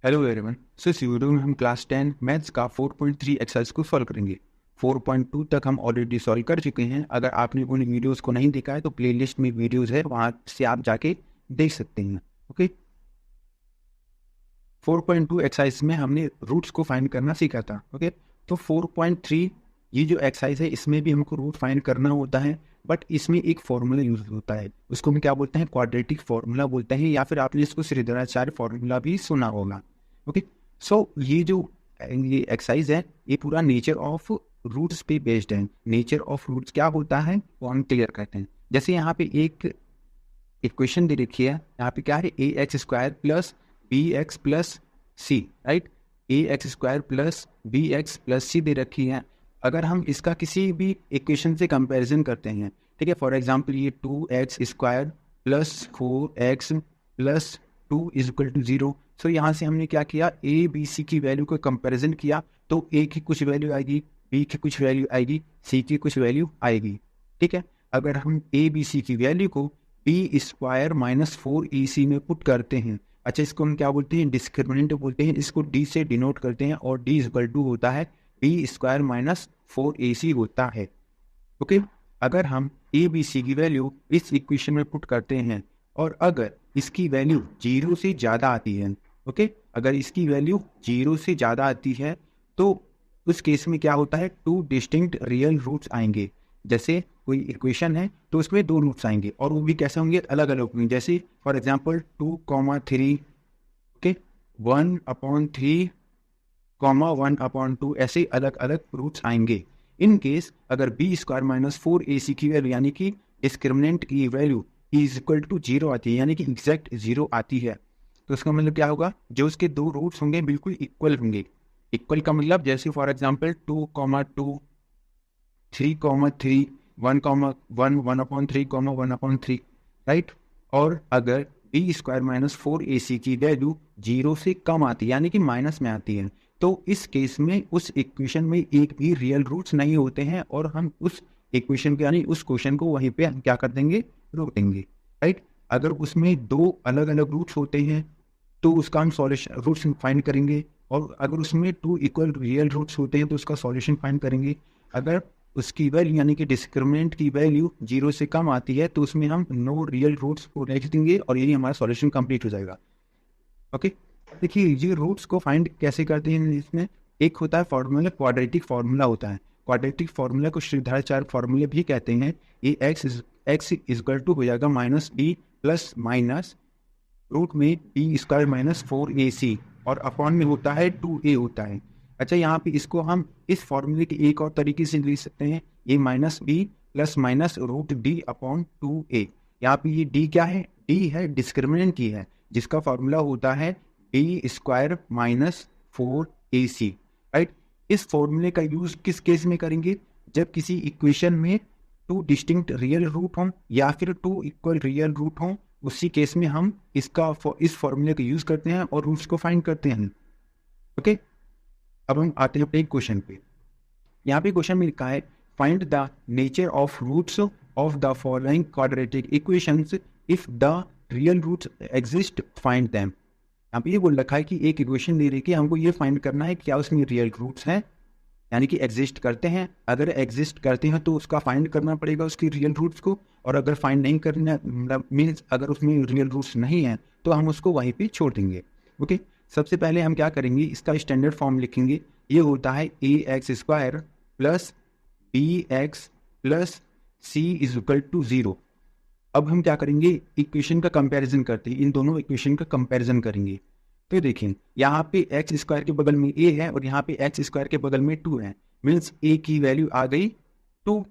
Hello everyone. सो इस video में हम क्लास 10 मैथ्स का 4.3 एक्सरसाइज को सॉल्व करेंगे। 4.2 तक हम ऑलरेडी सॉल्व कर चुके हैं। अगर आपने उन वीडियोस को नहीं देखा है तो प्लेलिस्ट में वीडियोस है, वहां से आप जाके देख सकते हैं। ओके, 4.2 एक्सरसाइज में हमने रूट्स को फाइंड करना सीखा था। ओके, तो 4.3 ये जो एक्सरसाइज है इसमें भी हमको रूट फाइंड करना होता है, बट इसमें एक फॉर्मूला यूज होता है, उसको हम क्या बोलते हैं, क्वाड्रेटिक फॉर्मूला बोलते हैं, या फिर आपने इसको श्रीधराचार्य फॉर्मूला भी सुना होगा। ओके, सो ये एक्सरसाइज है ये पूरा नेचर ऑफ रूट्स पे बेस्ड है। नेचर ऑफ रूट्स क्या होता है वो हम क्लियर करते हैं। जैसे यहाँ पे एक इक्वेशन दे रखी है, यहाँ पे क्या है, a x square plus b x plus c, right. A x square plus b x plus c दे रखी है। अगर हम इसका किसी भी इक्वेशन से कंपैरिजन करते हैं, ठीक है, फॉर एग्जांपल ये 2x square plus 4x plus 2 is equal to 0। So यहाँ से हमने क्या किया, ए बी सी की वैल्यू को कंपैरिजन किया, तो ए की कुछ वैल्यू आएगी, बी की कुछ वैल्यू आएगी, सी की कुछ वैल्यू आएगी। ठीक है, अगर हम ए बी सी की वैल्यू को बी स्क्वायर माइनस 4ac में पुट करते हैं, अच्छा इसको हम क्या बोलते हैं, डिस्क्रिमिनेंट बोलते हैं, इसको डी से डिनोट करते हैं, और डी इक्वल टू होता है बी स्क्वायर माइनस 4ac होता है। ओके, अगर हम ए बी सी की वैल्यू इस इक्वेशन में पुट करते हैं और अगर इसकी वैल्यू 0 से ज़्यादा आती है, ओके, अगर इसकी वैल्यू 0 से ज़्यादा आती है तो उस केस में क्या होता है, 2 डिस्टिंक्ट रियल रूट्स आएंगे। जैसे कोई इक्वेशन है तो उसमें 2 रूट्स आएंगे और वो भी कैसे होंगे, अलग अलग होंगे। जैसे फॉर एग्जांपल 2,3, ओके, 1/3, 1/2, ऐसे अलग अलग रूट्स आएंगे। इन केस अगर बी स्क्वायर माइनस 4ac की वैल्यू यानी कि डिस्क्रिमिनेंट की वैल्यू इज इक्वल टू 0 आती है, यानी कि एग्जैक्ट 0 आती है, तो इसका मतलब क्या होगा, जो उसके 2 रूट्स होंगे बिल्कुल इक्वल होंगे। इक्वल का मतलब जैसे फॉर एग्जांपल 2,2, 3,3, 1,1, 1/3, 1/3, राइट। और अगर बी स्क्वायर माइनस 4ac की वैल्यू 0 से कम आती है, यानी कि माइनस में आती है, तो इस केस में उस इक्वेशन में एक भी रियल रूट्स नहीं होते हैं और हम उस इक्वेशन के यानी उस क्वेश्चन को वहीं पे हम क्या कर देंगे, रोक देंगे, राइट। अगर उसमें 2 अलग अलग रूट्स होते हैं तो उसका हम सॉल्यूशन रूट्स फाइंड करेंगे, और अगर उसमें 2 इक्वल रियल रूट्स होते हैं तो उसका सॉल्यूशन फाइंड करेंगे। अगर उसकी वैल्यू यानी कि डिस्क्रिमिनेंट की वैल्यू 0 से कम आती है तो उसमें हम नो रियल रूट्स को लिख देंगे और यही हमारा सॉल्यूशन कंप्लीट हो जाएगा। ओके, देखिए ये रूट्स को फाइंड कैसे करते हैं, इसमें एक होता है फॉर्मूला, क्वाड्रेटिक फॉर्मूला होता है। क्वाड्रेटिक फॉर्मूला को श्रीधराचार्य फॉर्मूले भी कहते हैं। ये एक्स इक्वल टू हो जाएगा minus b plus minus root में बी स्क्वायर माइनस 4ac और अपॉन में होता है 2a होता है। अच्छा, यहाँ पे इसको हम इस फॉर्मूले के एक और तरीके से लिख सकते हैं, ये minus b plus minus root d upon 2a। यहाँ पे ये डी क्या है, डी है डिस्क्रिमिनेंट की है, जिसका फॉर्मूला होता है B square minus 4ac, right. इस फॉर्मूले का यूज किस केस में करेंगे, जब किसी इक्वेशन में 2 डिस्टिंक्ट रियल रूट हों या फिर 2 इक्वल रियल रूट हों, उसी केस में हम इस फॉर्मूले का यूज करते हैं और रूट्स को फाइंड करते हैं। ओके, अब हम आते हैं अपने क्वेश्चन पे। यहाँ पे क्वेश्चन में लिखा है, find the nature of roots of the following quadratic equations, if the real roots exist find them. यहाँ पे ये बोल रखा है कि एक इक्वेशन दे रही है, हमको ये फाइंड करना है क्या उसमें रियल रूट्स हैं, यानी कि एग्जिस्ट करते हैं। अगर एग्जिस्ट करते हैं तो उसका फाइंड करना पड़ेगा उसकी रियल रूट्स को, और अगर फाइंड नहीं करना मीन्स अगर उसमें रियल रूट्स नहीं है तो हम उसको वहीं पे छोड़ देंगे। ओके, सबसे पहले हम क्या करेंगे, इसका स्टैंडर्ड फॉर्म लिखेंगे। ये होता है a x square plus b x plus c is equal to 0। अब हम क्या करेंगे, इक्वेशन का कंपैरिजन करते हैं, इन दोनों इक्वेशन का कंपैरिजन करेंगे। तो देखिए यहाँ पे एक्स स्क्वायर के बगल में ए है और यहाँ पे एक्स स्क्वायर के बगल में 2 है, मीन्स ए की वैल्यू आ गई 2,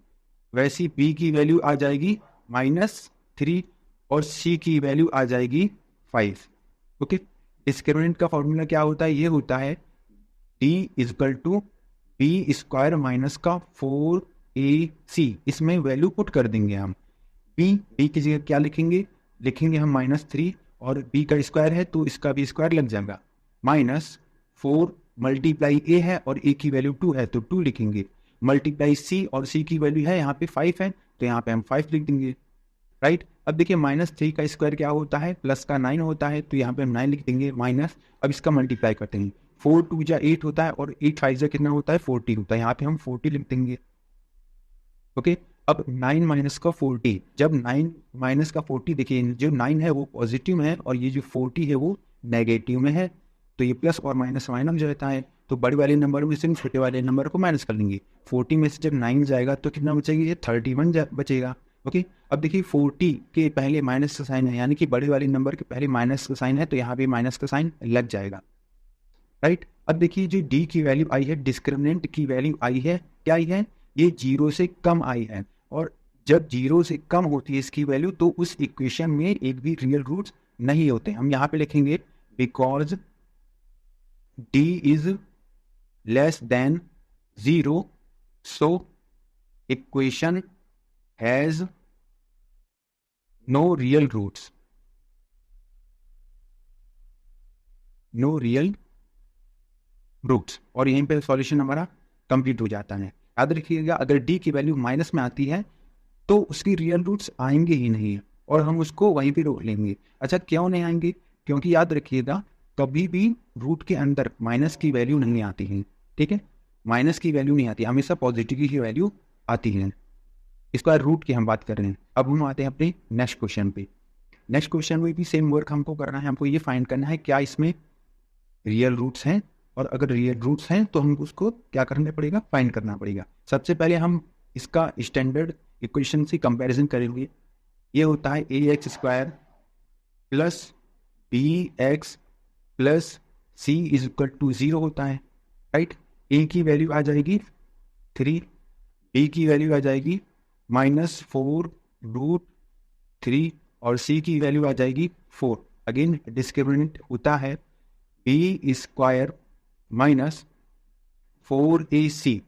वैसी बी की वैल्यू आ जाएगी -3 और सी की वैल्यू आ जाएगी 5। ओके, डिस्क्रिमिनेंट का फॉर्मूला क्या होता है, ये होता है d is equal to b square minus का 4ac, इसमें वैल्यू पुट कर देंगे हम। बी की जगह क्या लिखेंगे, लिखेंगे हम -3 और b का स्क्वायर है तो इसका भी स्क्वायर लग जाएगा, -4 मल्टीप्लाई a है और a की वैल्यू 2 है तो 2 लिखेंगे, मल्टीप्लाई c और c की वैल्यू है यहाँ पे 5 है तो यहाँ पे हम 5 लिख देंगे, राइट। अब देखिए -3 का स्क्वायर क्या होता है, प्लस का 9 होता है, तो यहाँ पे हम 9 लिख देंगे माइनस। अब इसका मल्टीप्लाई करते हैं, 4 2 जा 8 होता है और 8 5 जा कितना होता है 40 होता है, यहाँ पे हम 40 लिख देंगे। ओके, अब 9 माइनस का 40, जब 9 माइनस का 40, देखिए जो 9 है वो पॉजिटिव में है और ये जो 40 है वो नेगेटिव में है, तो ये प्लस और माइनस माइनस जो रहता है, तो बड़े वाले नंबर में से छोटे वाले नंबर को माइनस कर लेंगे। 40 में से जब 9 जाएगा तो कितना बचेगा, ये 31 बचेगा। ओके, अब देखिए 40 के पहले माइनस का साइन है, यानी कि बड़े वाले नंबर के पहले माइनस का साइन है, तो यहाँ पे माइनस का साइन लग जाएगा, राइट। अब देखिए जो डी की वैल्यू आई है, डिस्क्रिमिनेंट की वैल्यू आई है, क्या आई है, ये 0 से कम आई है, और जब 0 से कम होती है इसकी वैल्यू तो उस इक्वेशन में एक भी रियल रूट्स नहीं होते। हम यहाँ पे लिखेंगे because d is less than 0 so equation has no real roots, no real roots, और यहीं पे सॉल्यूशन हमारा कंप्लीट हो जाता है। याद रखिएगा, अगर d की वैल्यू माइनस में आती है तो उसकी रियल रूट्स आएंगे ही नहीं और हम उसको वहीं पे रोक लेंगे। अच्छा, क्यों नहीं आएंगे, क्योंकि याद रखिएगा कभी भी रूट के अंदर माइनस की वैल्यू नहीं आती है, ठीक है, माइनस की वैल्यू नहीं आती, हमेशा पॉजिटिव की वैल्यू आती है। स्क्वायर रूट की हम बात कर रहे हैं। अब हम आते हैं अपने नेक्स्ट क्वेश्चन पे। नेक्स्ट क्वेश्चन में भी सेम वर्क हमको करना है, हमको ये फाइंड करना है क्या इसमें रियल रूट्स हैं, और अगर रियल रूट्स हैं तो हम उसको क्या करना पड़ेगा, फाइंड करना पड़ेगा। सबसे पहले हम इसका स्टैंडर्ड इक्वेशन से कंपैरिजन करेंगे। ये होता है ax² plus bx plus c is equal to 0 होता है, राइट। a की वैल्यू आ जाएगी 3, b की वैल्यू आ जाएगी -4√3 और c की वैल्यू आ जाएगी 4। अगेन डिस्क्रिमिनेंट होता है b² माइनस 4ac,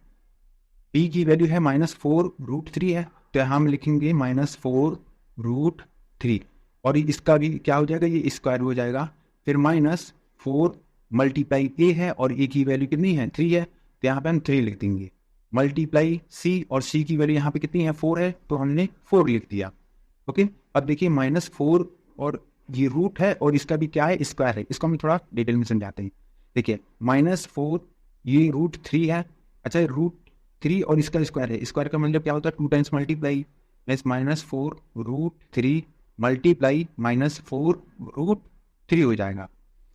b की वैल्यू है -4√3 है, तो हम लिखेंगे -4√3, और इसका भी क्या हो जाएगा, ये स्क्वायर हो जाएगा, फिर -4 मल्टीप्लाई a है और a की वैल्यू कितनी है 3 है, तो यहाँ पे हम 3 लिख देंगे, मल्टीप्लाई c, और c की वैल्यू यहाँ पे कितनी है 4 है, तो हमने 4 लिख दिया। ओके, अब देखिए -4 और ये रूट है और इसका भी क्या है स्क्वायर है, इसको हम थोड़ा डिटेल में समझाते हैं। देखिए -4 ये √3 है, अच्छा √3 और इसका स्क्वायर है, स्क्वायर का मतलब क्या होता है 2 टाइम्स मल्टीप्लाई, -4√3 मल्टीप्लाई -4√3 हो जाएगा।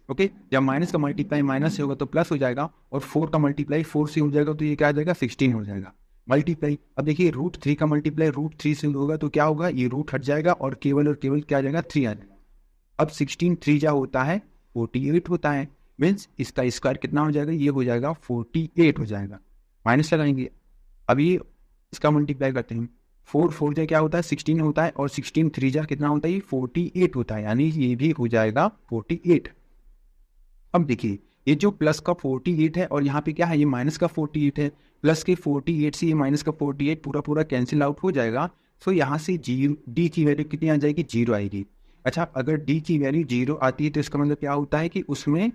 ओके, जब माइनस का मल्टीप्लाई माइनस से होगा तो प्लस हो जाएगा, और 4 का मल्टीप्लाई 4 से हो जाएगा, तो ये क्या आ जाएगा 16 हो जाएगा मल्टीप्लाई। अब देखिए √3 का मल्टीप्लाई √3 से होगा तो क्या होगा, ये रूट हट जाएगा और केवल क्या आ जाएगा 3 आ जाएगा। अब 16 3 जा होता है 48 होता है, मीन्स इसका स्क्वायर कितना हो जाएगा, ये हो जाएगा 48 हो जाएगा, माइनस लगाएंगे। अभी इसका मल्टीप्लाई करते हैं, 4 4 जा क्या होता है 16 होता है, और 16 3 जा कितना होता है, ये 48 होता है, यानी ये भी हो जाएगा 48। अब देखिए ये जो प्लस का 48 है और यहाँ पे क्या है, ये माइनस का 48 है, प्लस के 48 से ये माइनस का 48 पूरा पूरा कैंसिल आउट हो जाएगा, तो यहाँ से डी की वैल्यू कितनी आ जाएगी, 0 आएगी। अच्छा, अगर डी की वैल्यू 0 आती है तो इसका मतलब क्या होता है कि उसमें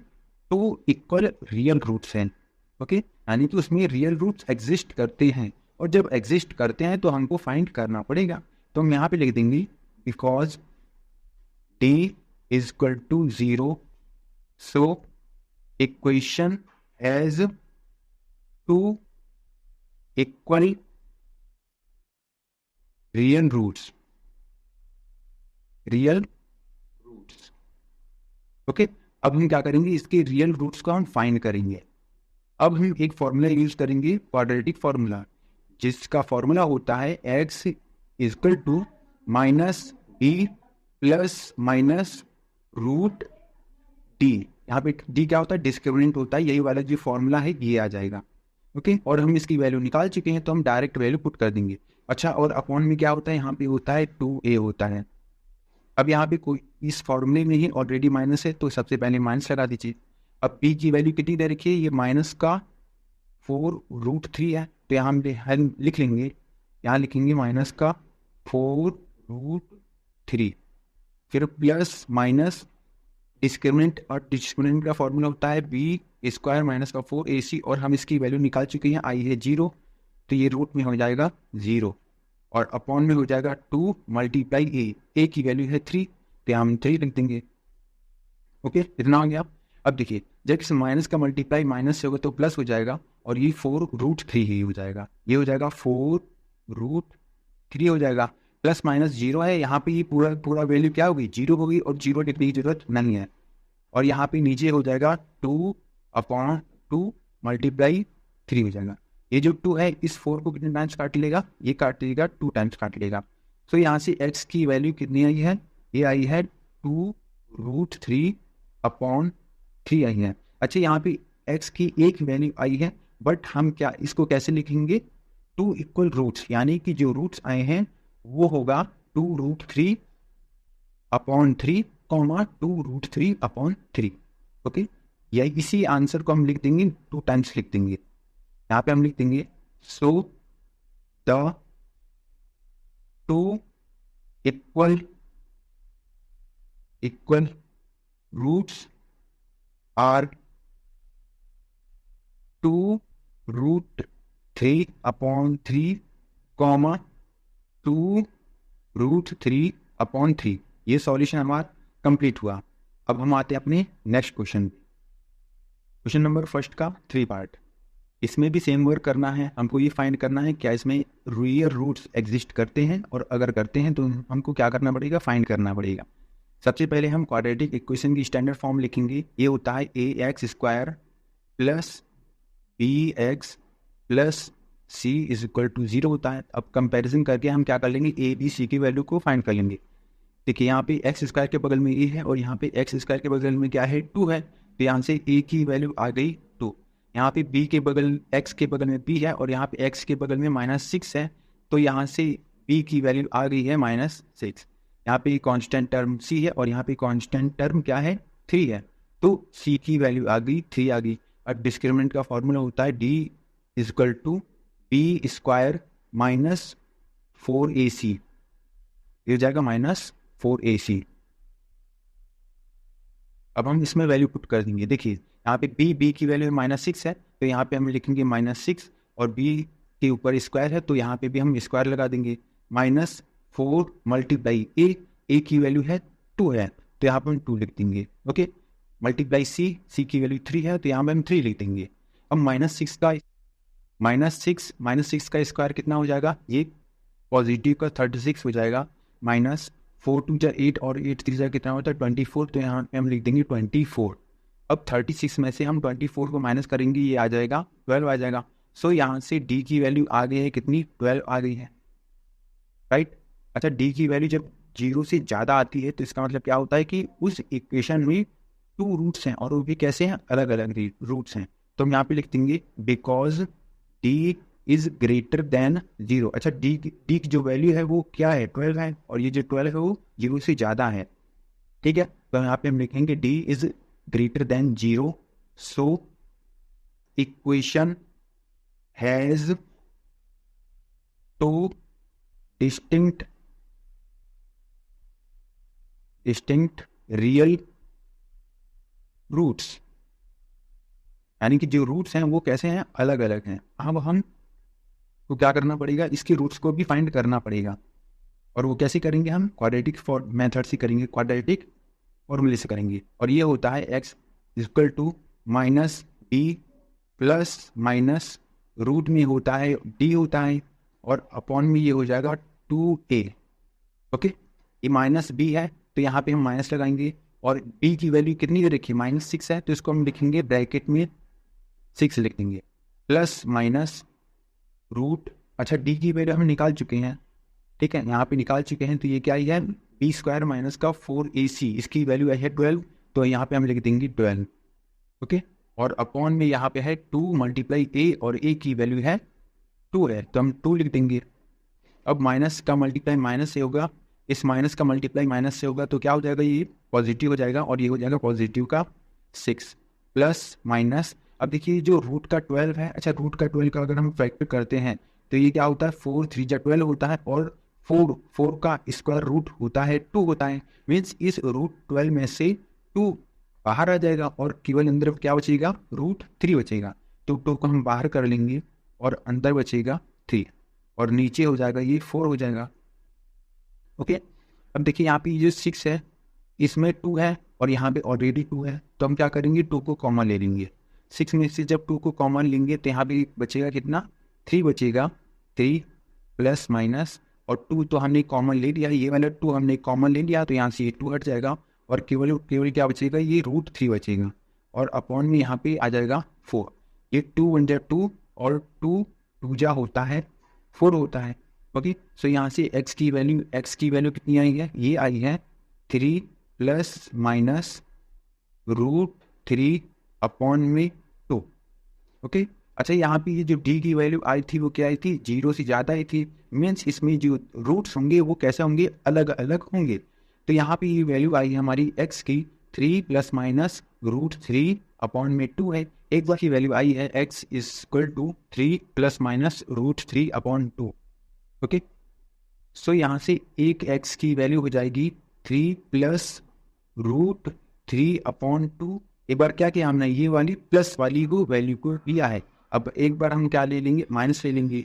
तो इक्वल रियल रूट्स हैं। ओके, यानी कि उसमें रियल रूट्स एग्जिस्ट करते हैं, और जब एग्जिस्ट करते हैं तो हमको फाइंड करना पड़ेगा। तो हम यहाँ पे लिख देंगे because D is equal to 0 so equation has 2 equal real roots, real roots. Okay, अब हम क्या करेंगे, इसके रियल रूट्स को हम फाइंड करेंगे। अब हम एक फॉर्मूला यूज करेंगे, क्वाड्रेटिक फॉर्मूला, जिसका फॉर्मूला होता है x equal to -b plus -√d। यहाँ पे d क्या होता है, डिस्क्रिमिनेंट होता है, यही वाला जो फॉर्मूला है ये आ जाएगा। ओके, और हम इसकी वैल्यू निकाल चुके हैं तो हम डायरेक्ट वैल्यू पुट कर देंगे। अच्छा, और अपॉन में क्या होता है, यहाँ पे होता है 2a होता है। अब यहाँ पे कोई इस फॉर्मूले में ही ऑलरेडी माइनस है, तो सबसे पहले माइनस लगा दीजिए। अब p की वैल्यू कितनी दे रखी है, ये माइनस का 4√3 है, तो यहाँ हम लिख लेंगे, यहाँ लिखेंगे माइनस का 4√3, फिर प्लस माइनस डिस्क्रिमिनेंट, और डिस्क्रिमिनेंट का फॉर्मूला होता है b² माइनस का 4ac, और हम इसकी वैल्यू निकाल चुके हैं, आई है 0, तो ये रूट में हो जाएगा 0। और अपॉन में हो जाएगा 2 मल्टीप्लाई ए की वैल्यू है 3, तो हम 3 लिख देंगे। ओके, इतना हो गया। अब देखिए, जब इस माइनस का मल्टीप्लाई माइनस से होगा तो प्लस हो जाएगा, और ये 4√3 ही हो जाएगा, ये हो जाएगा 4√3 हो जाएगा। प्लस माइनस जीरो है, यहाँ पे ये पूरा पूरा वैल्यू क्या होगी, जीरो होगी, और जीरो लिखने की जरूरत नहीं है। और यहाँ पे नीचे हो जाएगा 2/2 मल्टीप्लाई 3 हो जाएगा। ये जो 2 है इस 4 को कितने टाइम्स काट लेगा, ये काट लेगा 2 टाइम्स काट लेगा। तो यहाँ से x की वैल्यू कितनी आई है, ये आई है 2√3/3 आई है। अच्छा, यहाँ पे x की एक वैल्यू आई है, बट हम क्या इसको कैसे लिखेंगे, 2 इक्वल रूट्स, यानी कि जो रूट्स आए हैं वो होगा 2√3/3 कॉमा 2√3/3। ओके, या इसी आंसर को हम लिख देंगे 2 टाइम्स लिख देंगे। यहाँ पे हम लिख देंगे so the 2 equal roots are 2√3/3 comma 2√3/3। ये सॉल्यूशन हमारा कंप्लीट हुआ। अब हम आते हैं अपने नेक्स्ट क्वेश्चन नंबर फर्स्ट का 3 पार्ट। इसमें भी सेम वर्क करना है, हमको ये फाइंड करना है क्या इसमें रियल रूट्स एग्जिस्ट करते हैं, और अगर करते हैं तो हमको क्या करना पड़ेगा, फाइंड करना पड़ेगा। सबसे पहले हम क्वाड्रेटिक इक्वेशन की स्टैंडर्ड फॉर्म लिखेंगे। ये होता है ax² + bx + c = 0 होता है। अब कंपैरिजन करके हम क्या कर लेंगे, a b c की वैल्यू को फाइंड कर लेंगे। देखिए, यहाँ पे x² के बगल में a है, और यहाँ पे x² के बगल में क्या है, 2 है, तो यहाँ से a की वैल्यू आ गई 2। यहाँ पे b के बगल x के बगल में b है, और यहाँ पे x के बगल में -6 है, तो यहाँ से b की वैल्यू आ गई है -6। यहाँ पे कांस्टेंट टर्म c है, और यहाँ पे कांस्टेंट टर्म क्या है, 3 है, तो c की वैल्यू आ गई 3 आ गई। अब डिस्क्रिमिनेंट का फॉर्मूला होता है d = b² - 4ac, ये हो जाएगा -4ac। अब हम इसमें वैल्यू पुट कर देंगे। देखिए, यहाँ पे b की वैल्यू -6 है, तो यहाँ पे हम लिखेंगे -6, और b के ऊपर स्क्वायर है, तो यहाँ पे भी हम स्क्वायर लगा देंगे। -4 मल्टीप्लाई a की वैल्यू है 2 है, तो यहाँ पे हम 2 लिख देंगे। ओके, मल्टीप्लाई c की वैल्यू 3 है, तो यहाँ पे हम 3 लिख देंगे। अब -6 का स्क्वायर कितना हो जाएगा, ये पॉजिटिव का 36 हो जाएगा। -4 2 जा 8, और 8 3 जा कितना होता है 24, तो यहाँ पे हम लिख देंगे 24। अब 36 में से हम 24 को माइनस करेंगे, ये आ जाएगा 12 आ जाएगा। सो यहाँ से d की वैल्यू आ गई है कितनी, 12 आ गई है, राइट। अच्छा, d की वैल्यू जब 0 से ज़्यादा आती है तो इसका मतलब क्या होता है कि उस इक्वेशन में 2 रूट्स हैं, और वो भी कैसे हैं, अलग अलग रूट्स हैं। तो हम यहाँ पे लिख देंगे because d is greater than 0। अच्छा, d की जो वैल्यू है वो क्या है, 12 है, और ये जो 12 है वो 0 से ज़्यादा है, ठीक है। तो यहाँ पे हम लिखेंगे d is greater than 0, so equation has 2 distinct real roots, यानी कि जो रूट्स हैं वो कैसे हैं, अलग अलग हैं। अब हम तो क्या करना पड़ेगा, इसके रूट्स को भी फाइंड करना पड़ेगा, और वो कैसे करेंगे, हम क्वाड्रेटिक मेथड से करेंगे, क्वाड्रेटिक फॉर्मूले से करेंगे। और ये होता है x = -b ± रूट में होता है d होता है, और अपॉन में ये हो जाएगा 2a। ओके, ये -b है, तो यहाँ पे हम माइनस लगाएंगे, और b की वैल्यू कितनी है, देखिए -6 है, तो इसको हम लिखेंगे ब्रैकेट में 6 लिख देंगे, प्लस माइनस रूट। अच्छा, d की वैल्यू हम निकाल चुके हैं, ठीक है, यहाँ पे निकाल चुके हैं, तो ये क्या है, b² - 4ac, इसकी वैल्यू है 12, तो यहाँ पे हम लिख देंगे 12। ओके, और अपॉन में यहाँ पे है 2 मल्टीप्लाई a, और a की वैल्यू है 2 है, तो हम 2 लिख देंगे। अब माइनस का मल्टीप्लाई माइनस से होगा, इस माइनस का मल्टीप्लाई माइनस से होगा, तो क्या हो जाएगा, ये पॉजिटिव हो जाएगा, और ये हो जाएगा पॉजिटिव का 6 प्लस माइनस। अब देखिए, जो रूट का 12 है, अच्छा रूट का 12 का अगर हम फैक्टर करते हैं तो ये क्या होता है, 4 3 जा 12 होता है, और 4 का स्क्वायर रूट होता है 2 होता है, मीन्स इस रूट 12 में से 2 बाहर आ जाएगा, और केवल अंदर क्या बचेगा, रूट 3 बचेगा। तो 2 को हम बाहर कर लेंगे, और अंदर बचेगा 3, और नीचे हो जाएगा ये 4 हो जाएगा। ओके, अब देखिए यहाँ पे ये 6 है, इसमें 2 है और यहाँ पे ऑलरेडी 2 है, तो हम क्या करेंगे 2 को कॉमन ले लेंगे। 6 में से जब 2 को कॉमन लेंगे तो यहाँ पे बचेगा कितना, 3 बचेगा। 3 प्लस माइनस और 2 तो हमने कॉमन ले लिया, ये वाला 2 हमने कॉमन ले लिया, तो यहाँ से ये 2 हट जाएगा और केवल केवल क्या बचेगा, ये √3 बचेगा और अपॉन में यहाँ पे आ जाएगा 4। ये 2 × 2 और 2 2 जा होता है 4 होता है। ओके, सो यहाँ से x की वैल्यू कितनी आई है, ये आई है 3 प्लस माइनस √3 अपॉन में 2। ओके, अच्छा यहाँ पे ये जो d की वैल्यू आई थी वो क्या आई थी, 0 से ज़्यादा आई थी, मीन्स इसमें जो रूट्स होंगे वो कैसे होंगे, अलग अलग होंगे। तो यहाँ पे ये वैल्यू आई है हमारी x की 3 प्लस माइनस √3 अपॉन में 2 है। एक बार की वैल्यू आई है x = 3 plus minus √3 upon 2। Okay, so यहाँ से एक x की वैल्यू हो जाएगी 3 प्लस √3 अपॉन 2। एक बार क्या किया हमने, ये वाली प्लस वाली को वैल्यू को लिया है, अब एक बार हम क्या ले लेंगे, माइनस ले लेंगे,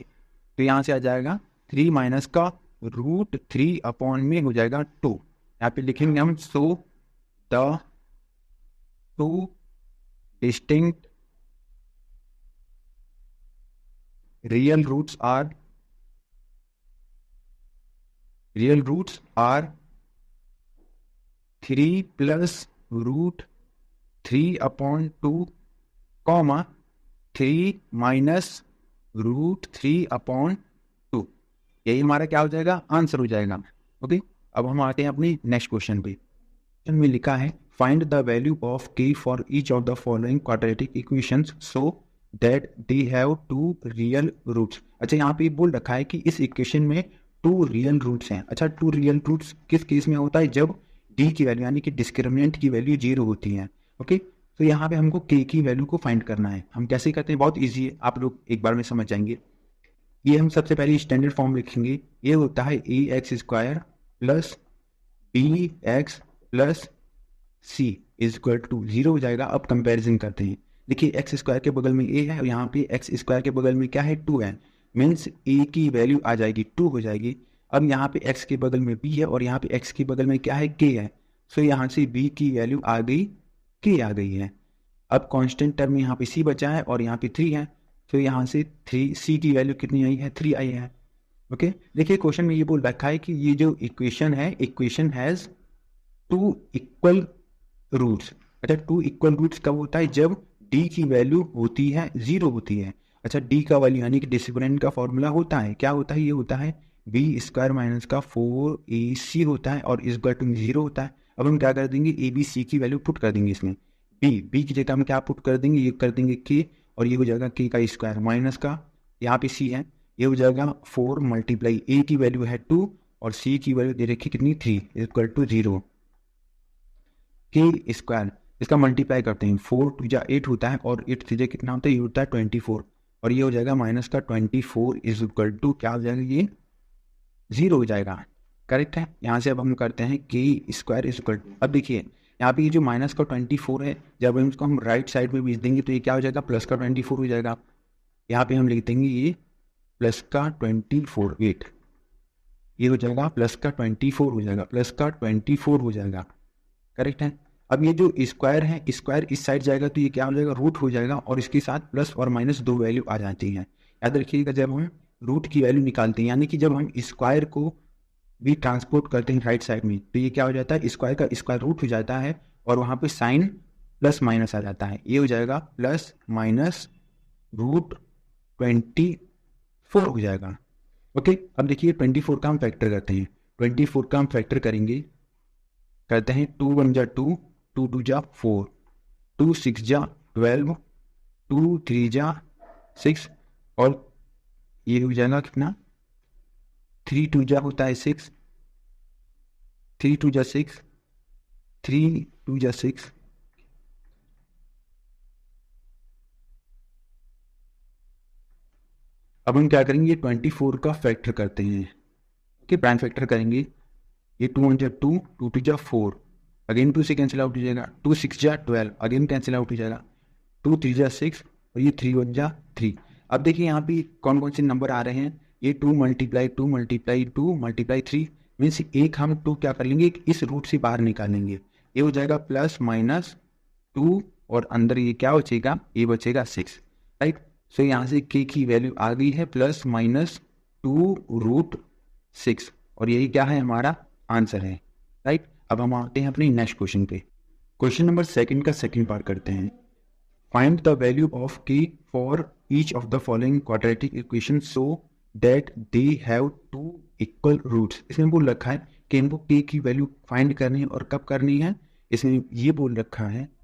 तो यहाँ से आ जाएगा 3 माइनस का √3 अपॉन में हो जाएगा 2। यहाँ पे लिखेंगे हम, so the 2 distinct real roots are 3 plus √3 upon 2 comma 3 minus √3 upon 2। यही हमारा क्या हो जाएगा, आंसर हो जाएगा। ओके, अब हम आते हैं अपने नेक्स्ट क्वेश्चन पे। क्वेश्चन में लिखा है find the value of k for each of the following quadratic equations so that they have 2 real roots. अच्छा, यहाँ पे बोल रखा है कि इस इक्वेशन में 2 रियल रूट्स हैं। अच्छा, 2 रियल रूट्स किस केस में होता है, जब d की वैल्यू यानी कि डिस्क्रिमिनेंट की वैल्यू 0 होती है। ओके, तो यहाँ पे हमको k की वैल्यू को फाइंड करना है। हम कैसे करते हैं, बहुत ईजी है, आप लोग एक बार में समझ जाएंगे। ये हम सबसे पहले स्टैंडर्ड फॉर्म लिखेंगे, ये होता है ax² plus bx plus c = 0 हो जाएगा। अब कंपैरिजन करते हैं, देखिए x² के बगल में a है और यहाँ पे x² के बगल में क्या है, 2 है, मीन्स a की वैल्यू आ जाएगी 2 हो जाएगी। अब यहाँ पे x के बगल में b है और यहाँ पे x के बगल में क्या है, k है, सो यहाँ से b की वैल्यू आ गई, k आ गई है। अब कांस्टेंट टर्म में यहाँ पे c बचा है और यहाँ पे 3 है, तो यहाँ से 3 c की वैल्यू कितनी आई है, 3 आई है। ओके, देखिए क्वेश्चन में ये बोल रखा है कि ये जो इक्वेशन है, इक्वेशन हैज 2 इक्वल रूट्स। अच्छा, 2 इक्वल रूट्स कब होता है, जब d की वैल्यू होती है 0 होती है। अच्छा, d का वैल्यू यानी कि डिस्क्रिमिनेंट का फॉर्मूला होता है, क्या होता है, ये होता है b² माइनस का 4ac होता है और इस = 0 होता है। अब हम क्या कर देंगे, a b c की वैल्यू पुट कर देंगे इसमें, b की जगह हम क्या पुट कर देंगे, ये कर देंगे k और ये हो जाएगा k का स्क्वायर माइनस का, यहाँ पे c है, ये हो जाएगा 4 मल्टीप्लाई a की वैल्यू है 2 और c की वैल्यू दे रखी कितनी, 3 = 0 k स्क्वायर। इसका मल्टीप्लाई करते हैं, 4 2 जा 8 होता है और 8 3 कितना होता है, ये होता है 24 और ये हो जाएगा माइनस का 24 = क्या हो जाएगा, ये 0 हो जाएगा। करेक्ट है। यहाँ से अब हम करते हैं k², अब देखिए यहाँ पे ये जो माइनस का 24 है, जब हम इसको हम राइट साइड में भेज देंगे तो ये क्या हो जाएगा, प्लस का 24 हो जाएगा। यहाँ पे हम लिख देंगे ये प्लस का 24, वेट, ये हो जाएगा प्लस का 24 हो जाएगा, प्लस का 24 हो जाएगा। करेक्ट है। अब ये जो स्क्वायर है, स्क्वायर इस साइड जाएगा तो ये क्या हो जाएगा, रूट हो जाएगा और इसके साथ प्लस और माइनस 2 वैल्यू आ जाती हैं। याद रखिएगा, जब हम रूट की वैल्यू निकालते हैं यानी कि जब हम स्क्वायर को भी ट्रांसपोर्ट करते हैं राइट साइड में, तो ये क्या हो जाता है, स्क्वायर का स्क्वायर रूट हो जाता है और वहाँ पे साइन प्लस माइनस आ जाता है। ये हो जाएगा प्लस माइनस √24 हो जाएगा। ओके, अब देखिए 24 का हम फैक्टर करते हैं, 24 का हम फैक्टर करेंगे, करते हैं 2 1 जा 2, 2 2 जा 4, 2 6 जा 12, 2 3 जा 6 और ये हो जाएगा कितना, 3 2 जा होता है 6, 3 2 जा 6, 3 2 जा 6, अब हम क्या करेंगे, 24 का फैक्टर करते हैं। ओके, प्राइम फैक्टर करेंगे, ये 2 1 जा 2, 2 2 जा 4, अगेन 2 से कैंसिल आउट हो जाएगा, 2 6 जा 12, अगेन कैंसिल आउट हो जाएगा, 2 3 जा 6 और ये 3 1 जा 3। अब देखिए यहाँ पे कौन कौन से नंबर आ रहे हैं, ये 2 × 3 मीन्स हम 2 क्या कर लेंगे, इस रूट से बाहर निकालेंगे, ये हो जाएगा +-2 और अंदर ये क्या बचेगा, ये बचेगा 6, राइट। सो यहाँ से k की वैल्यू आ गई है +-2√6 और यही क्या है, हमारा आंसर है, राइट। अब हम आते हैं अपने नेक्स्ट क्वेश्चन पे। क्वेश्चन नंबर 2 का सेकंड पार्ट करते हैं। Find the value of k for each of the following quadratic equation so that they have 2 equal roots. इसमें बोल रखा है कि इनको k की वैल्यू फाइंड करनी है और कब करनी है, इसमें ये बोल रखा है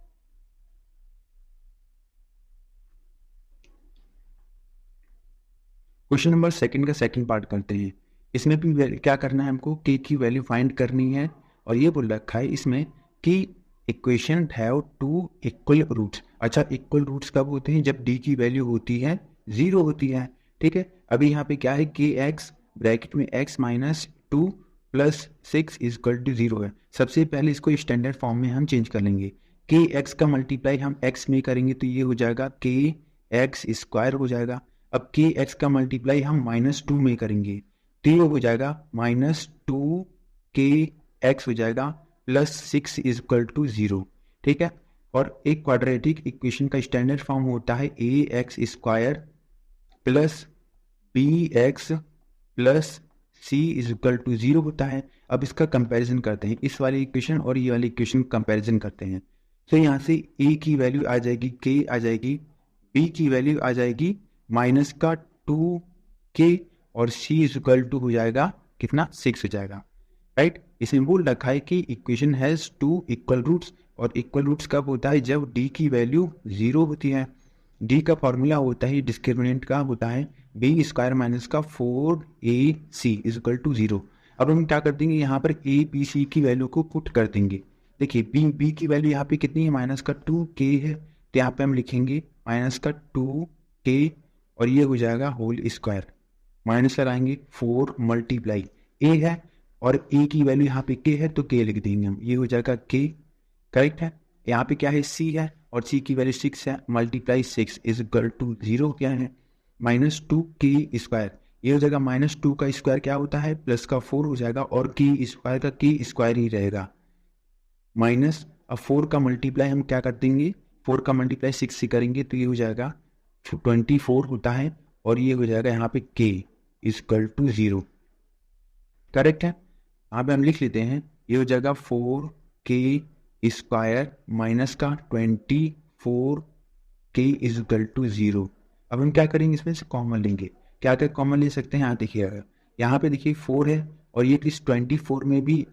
क्वेश्चन नंबर 2 का सेकंड पार्ट करते हैं। इसमें भी क्या करना है, हमको k की वैल्यू फाइंड करनी है और ये बोल रखा है इसमें कि इक्वेशन हैव 2 इक्वल रूट्स। अच्छा, इक्वल रूट्स कब होते हैं, जब d की वैल्यू होती है 0 होती है, ठीक है। अभी यहाँ पे क्या है, kx ब्रैकेट में x - 2 + 6 = 0 है। सबसे पहले इसको स्टैंडर्ड फॉर्म में हम चेंज कर लेंगे। kx का मल्टीप्लाई हम x में करेंगे तो ये हो जाएगा kx² हो जाएगा। अब kx का मल्टीप्लाई हम -2 में करेंगे तो ये हो जाएगा -2kx हो जाएगा +6 = 0, ठीक है। और एक क्वाड्रेटिक इक्वेशन का स्टैंडर्ड फॉर्म होता है ax² + bx + c = 0 होता है। अब इसका कंपैरिजन करते हैं, इस वाली इक्वेशन और ये वाली इक्वेशन कंपैरिजन करते हैं। तो यहाँ से a की वैल्यू आ जाएगी k आ जाएगी, b की वैल्यू आ जाएगी -2k और c = हो जाएगा कितना, 6 हो जाएगा, राइट। इसमें बोल रखा है कि इक्वेशन हैज 2 इक्वल रूट्स और इक्वल रूट्स कब होता है, जब d की वैल्यू 0 होती है। d का फॉर्मूला होता है, डिस्क्रिमिनेंट का होता है b² - 4ac = 0। अब हम क्या कर देंगे, यहाँ पर a b c की वैल्यू को पुट कर देंगे। देखिए b की वैल्यू यहाँ पे कितनी है, -2k है, तो यहाँ पे हम लिखेंगे -2k और ये हो जाएगा होल स्क्वायर, माइनस लगाएंगे 4 × a है और a की वैल्यू यहाँ पे k है तो k लिख देंगे हम, ये हो जाएगा k, करेक्ट है। यहाँ पे क्या है, c है और c की वैल्यू 6 है, ×6 = 0 क्या है, -2k², ये हो जाएगा -2 का स्क्वायर क्या होता है, प्लस का 4 हो जाएगा और k² का k² ही रहेगा माइनस। अब 4 का मल्टीप्लाई हम क्या कर देंगे, 4 का मल्टीप्लाई 6 से करेंगे तो ये हो जाएगा 24 होता है और ये हो जाएगा यहाँ पे k = 0, करेक्ट है। यहाँ पे हम लिख लेते हैं, ये हो जाएगा 4k² माइनस का 24k = 0। अब हम क्या करेंगे, इसमें से कॉमन लेंगे, क्या क्या कॉमन ले सकते हैं, यहाँ देखिए, यहाँ पे देखिए 4 है और ये इस 24 में भी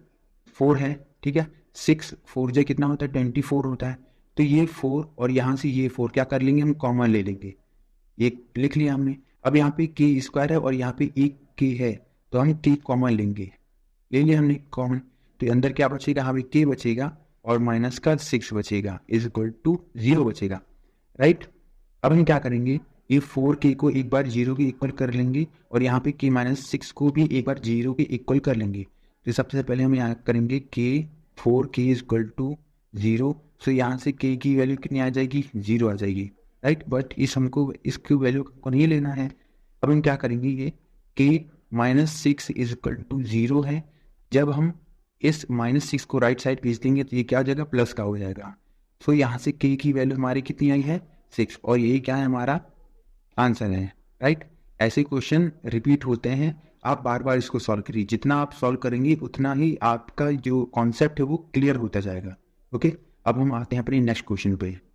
4 है, ठीक है। 6 4 जो कितना होता है, 24 होता है, तो ये 4 और यहाँ से ये 4 क्या कर लेंगे, हम कॉमन ले लेंगे, ये लिख लिया हमने। अब यहाँ पे k² है और यहाँ पे एक k है तो हम k कॉमन लेंगे, ले लिया हमने कॉमन, तो अंदर क्या बचेगा, यहाँ पे k बचेगा और माइनस का 6 बचेगा = 0 बचेगा, राइट। अब हम क्या करेंगे, ये 4k को एक बार 0 के इक्वल कर लेंगे और यहाँ पे k - 6 को भी एक बार 0 के इक्वल कर लेंगे। तो सबसे पहले हम यहाँ करेंगे 4k = 0, सो यहाँ से k की वैल्यू कितनी आ जाएगी, 0 आ जाएगी, राइट। बट हमको इसकी वैल्यू को नहीं लेना है। अब हम क्या करेंगे, ये k - 6 = 0 है, जब हम इस -6 को राइट साइड भेज देंगे तो ये क्या हो जाएगा, प्लस का हो जाएगा। सो यहाँ से k की वैल्यू हमारी कितनी आई है, 6 और ये क्या है, हमारा आंसर है, राइट। ऐसे क्वेश्चन रिपीट होते हैं, आप बार बार इसको सॉल्व करिए, जितना आप सॉल्व करेंगे उतना ही आपका जो कॉन्सेप्ट है वो क्लियर होता जाएगा, ओके। अब हम आते हैं अपने नेक्स्ट क्वेश्चन पे।